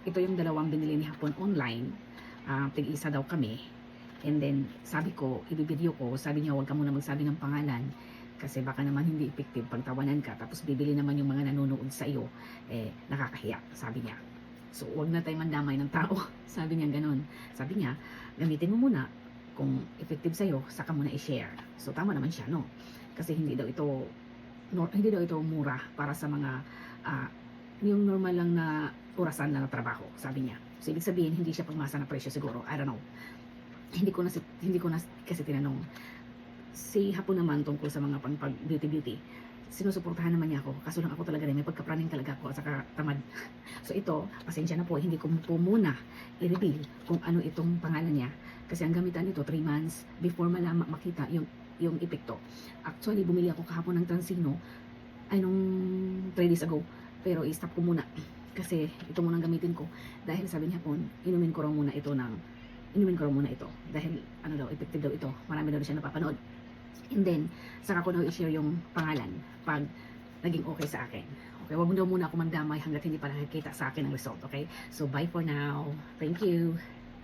ito yung dalawang binili ni Hapon online. Tig-isa daw kami. And then, sabi ko, ibibideo ko, sabi niya, huwag ka muna magsabi ng pangalan kasi baka naman hindi effective pagtawanan ka, tapos bibili naman yung mga nanonood sa iyo, nakakahiya, sabi niya. So, huwag na tayo mandamay ng tao. Sabi niya ganun. Sabi niya, gamitin mo muna kung effective sa'yo, saka mo na i-share. So, tama naman siya, no? Kasi hindi daw ito mura para sa mga yung normal lang na orasan lang na trabaho, sabi niya. So, ibig sabihin, hindi siya pagmasa na presyo siguro. I don't know. Hindi ko na kasi tinanong. Si Hapon naman tungkol sa mga pang beauty, sinusuportahan naman niya ako. Kaso lang ako talaga rin, may pagkapraning talaga ako at saka tamad. So ito, pasensya na po, hindi ko po muna i-reveal kung ano itong pangalan niya. Kasi ang gamitan nito, 3 months before makita yung epekto. Actually, bumili ako kahapon ng Transino, ay nung 3 days ago. Pero i-stop ko muna. Kasi ito muna ang gamitin ko. Dahil sabi niya po, inumin ko raw muna ito. Dahil ano daw, effective daw ito. Marami daw siya napapanood. And then, saka ko daw i-share yung pangalan pag naging okay sa akin. Okay, wag mo daw muna ako mandamay hanggat hindi pa nakikita sa akin ang result. Okay? So, bye for now. Thank you.